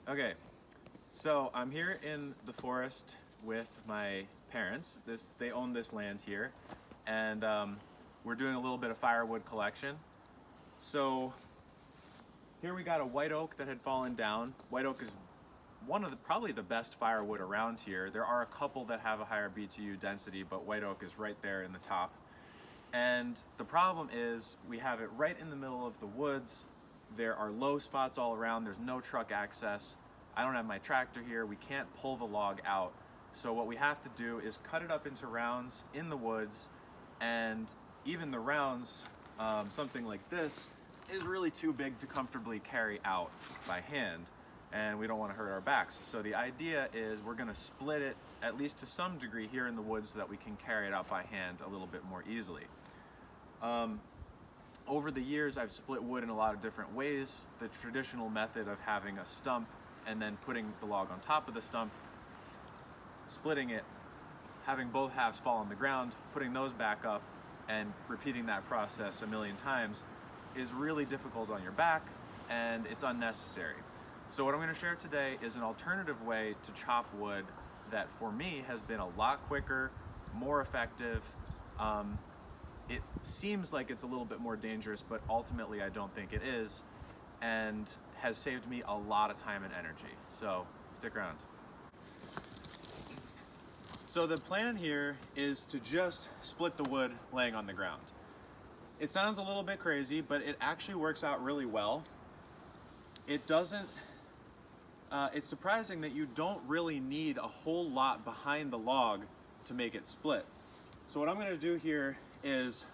Okay, so I'm here in the forest with my parents. They own this land here, and we're doing a little bit of firewood collection. So here we got a white oak that had fallen down. White oak is probably the best firewood around here. There are a couple that have a higher BTU density, but white oak is right there in the top. And the problem is we have it right in the middle of the woods. There are low spots all around. There's no truck access. I don't have my tractor here. We can't pull the log out. So what we have to do is cut it up into rounds in the woods, and even the rounds, something like this, is really too big to comfortably carry out by hand, and we don't want to hurt our backs. So the idea is we're going to split it at least to some degree here in the woods so that we can carry it out by hand a little bit more easily. Over the years, I've split wood in a lot of different ways. The traditional method of having a stump and then putting the log on top of the stump, splitting it, having both halves fall on the ground, putting those back up, and repeating that process a million times is really difficult on your back, and it's unnecessary. So what I'm going to share today is an alternative way to chop wood that for me has been a lot quicker, more effective. It seems like it's a little bit more dangerous, but ultimately I don't think it is, and has saved me a lot of time and energy. So stick around. So the plan here is to just split the wood laying on the ground. It sounds a little bit crazy, but it actually works out really well. It doesn't, it's surprising that you don't really need a whole lot behind the log to make it split. So what I'm gonna do here is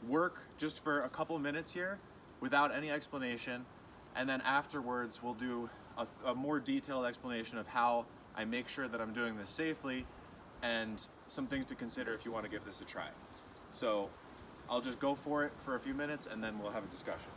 work just for a couple minutes here without any explanation, and then afterwards we'll do a more detailed explanation of how I make sure that I'm doing this safely and some things to consider if you want to give this a try. So I'll just go for it for a few minutes and then we'll have a discussion.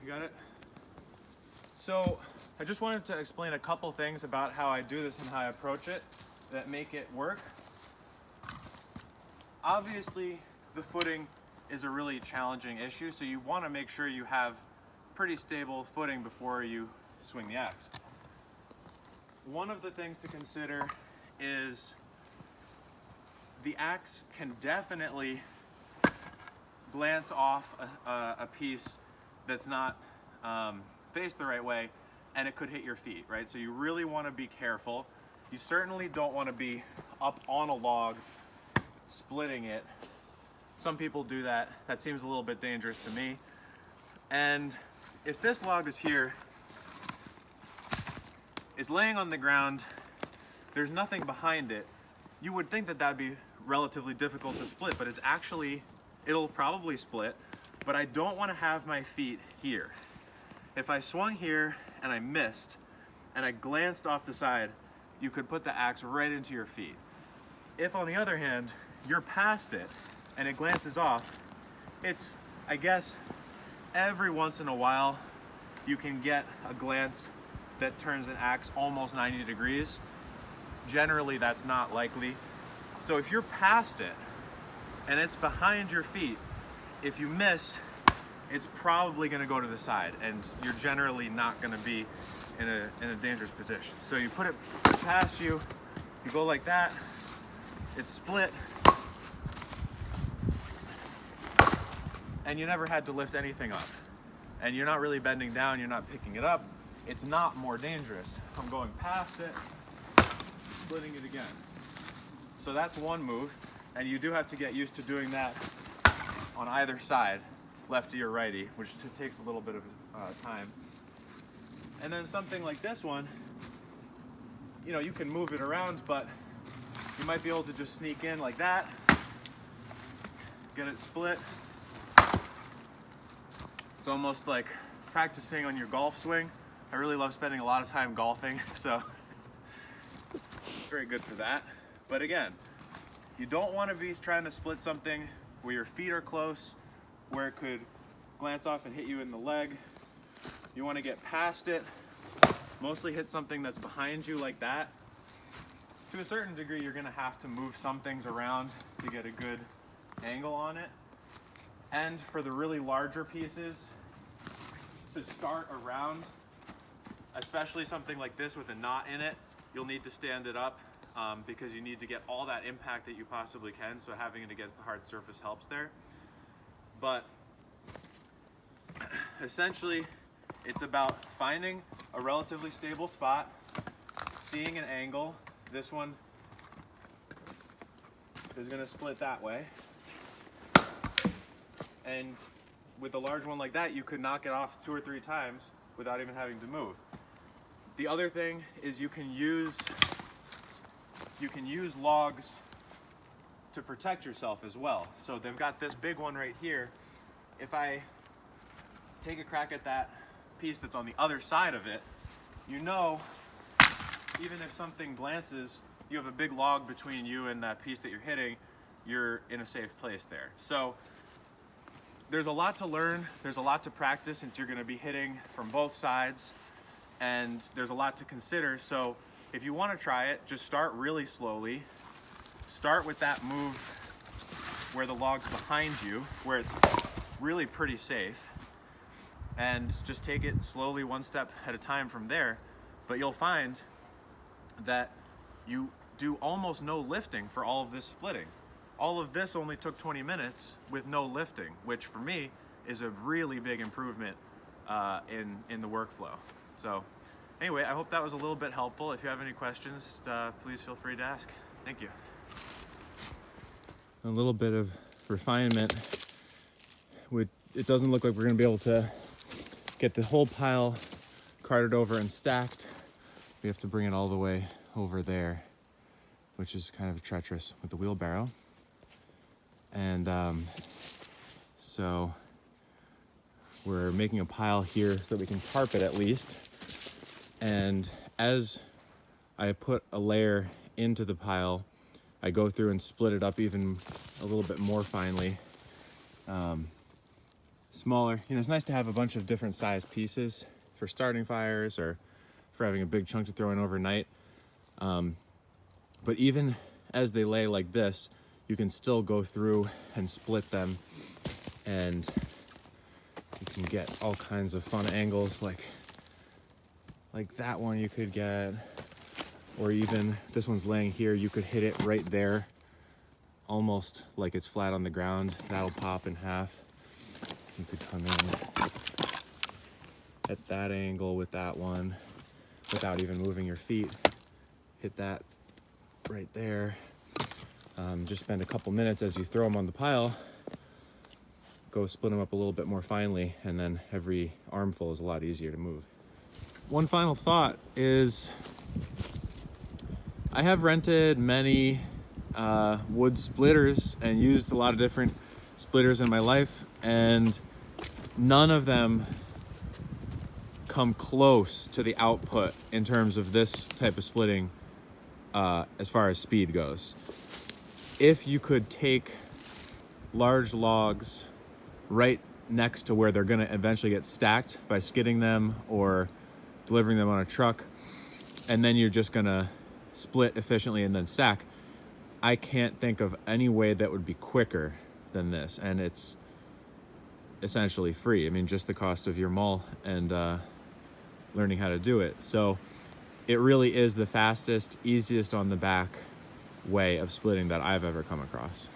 You got it? So I just wanted to explain a couple things about how I do this and how I approach it that make it work. Obviously, the footing is a really challenging issue, so you want to make sure you have pretty stable footing before you swing the axe. One of the things to consider is the axe can definitely glance off a piece that's not faced the right way, and it could hit your feet, right? So you really want to be careful. You certainly don't want to be up on a log splitting it. Some people do that. That seems a little bit dangerous to me. And if this log is here, is laying on the ground, there's nothing behind it, you would think that that'd be relatively difficult to split, but it's actually, it'll probably split, but I don't want to have my feet here. If I swung here and I missed and I glanced off the side, you could put the axe right into your feet. If on the other hand, you're past it and it glances off, it's, I guess, every once in a while you can get a glance that turns an axe almost 90 degrees. Generally, that's not likely. So if you're past it and it's behind your feet, if you miss, it's probably going to go to the side, and you're generally not going to be in a dangerous position. So you put it past you, you go like that, it's split, and you never had to lift anything up. And you're not really bending down, you're not picking it up. It's not more dangerous. I'm going past it, splitting it again. So that's one move, and you do have to get used to doing that on either side, lefty or righty, which takes a little bit of time. And then something like this one, you know, you can move it around, but you might be able to just sneak in like that, get it split. It's almost like practicing on your golf swing. I really love spending a lot of time golfing, so very good for that. But again, you don't want to be trying to split something where your feet are close, where it could glance off and hit you in the leg. You want to get past it, mostly hit something that's behind you like that. To a certain degree, you're going to have to move some things around to get a good angle on it. And for the really larger pieces, to start around, especially something like this with a knot in it, you'll need to stand it up because you need to get all that impact that you possibly can, so having it against the hard surface helps there. But essentially, it's about finding a relatively stable spot, seeing an angle. This one is going to split that way. And with a large one like that, you could knock it off 2 or 3 times without even having to move. The other thing is you can use logs to protect yourself as well. So they've got this big one right here. If I take a crack at that piece that's on the other side of it, you know, even if something glances, you have a big log between you and that piece that you're hitting, you're in a safe place there. So there's a lot to learn, there's a lot to practice since you're going to be hitting from both sides, and there's a lot to consider. So if you want to try it, just start really slowly. Start with that move where the log's behind you, where it's really pretty safe, and just take it slowly, one step at a time from there. But you'll find that you do almost no lifting for all of this splitting. All of this only took 20 minutes with no lifting, which for me is a really big improvement in the workflow. So anyway, I hope that was a little bit helpful. If you have any questions, please feel free to ask. Thank you. A little bit of refinement. It doesn't look like we're going to be able to get the whole pile carted over and stacked. We have to bring it all the way over there, which is kind of treacherous with the wheelbarrow. And so we're making a pile here so that we can tarp it at least. And as I put a layer into the pile, I go through and split it up even a little bit more finely. Smaller, you know, it's nice to have a bunch of different size pieces for starting fires or for having a big chunk to throw in overnight. But even as they lay like this, you can still go through and split them, and you can get all kinds of fun angles like that one you could get, or even this one's laying here, you could hit it right there, almost like it's flat on the ground. That'll pop in half. You could come in at that angle with that one without even moving your feet. Hit that right there. Just spend a couple minutes as you throw them on the pile, go split them up a little bit more finely, and then every armful is a lot easier to move. One final thought is, I have rented many wood splitters and used a lot of different splitters in my life, and none of them come close to the output in terms of this type of splitting as far as speed goes. If you could take large logs right next to where they're going to eventually get stacked by skidding them or delivering them on a truck, and then you're just going to split efficiently and then stack, I can't think of any way that would be quicker than this. And it's essentially free. I mean, just the cost of your maul and learning how to do it. So it really is the fastest, easiest on the back way of splitting that I've ever come across.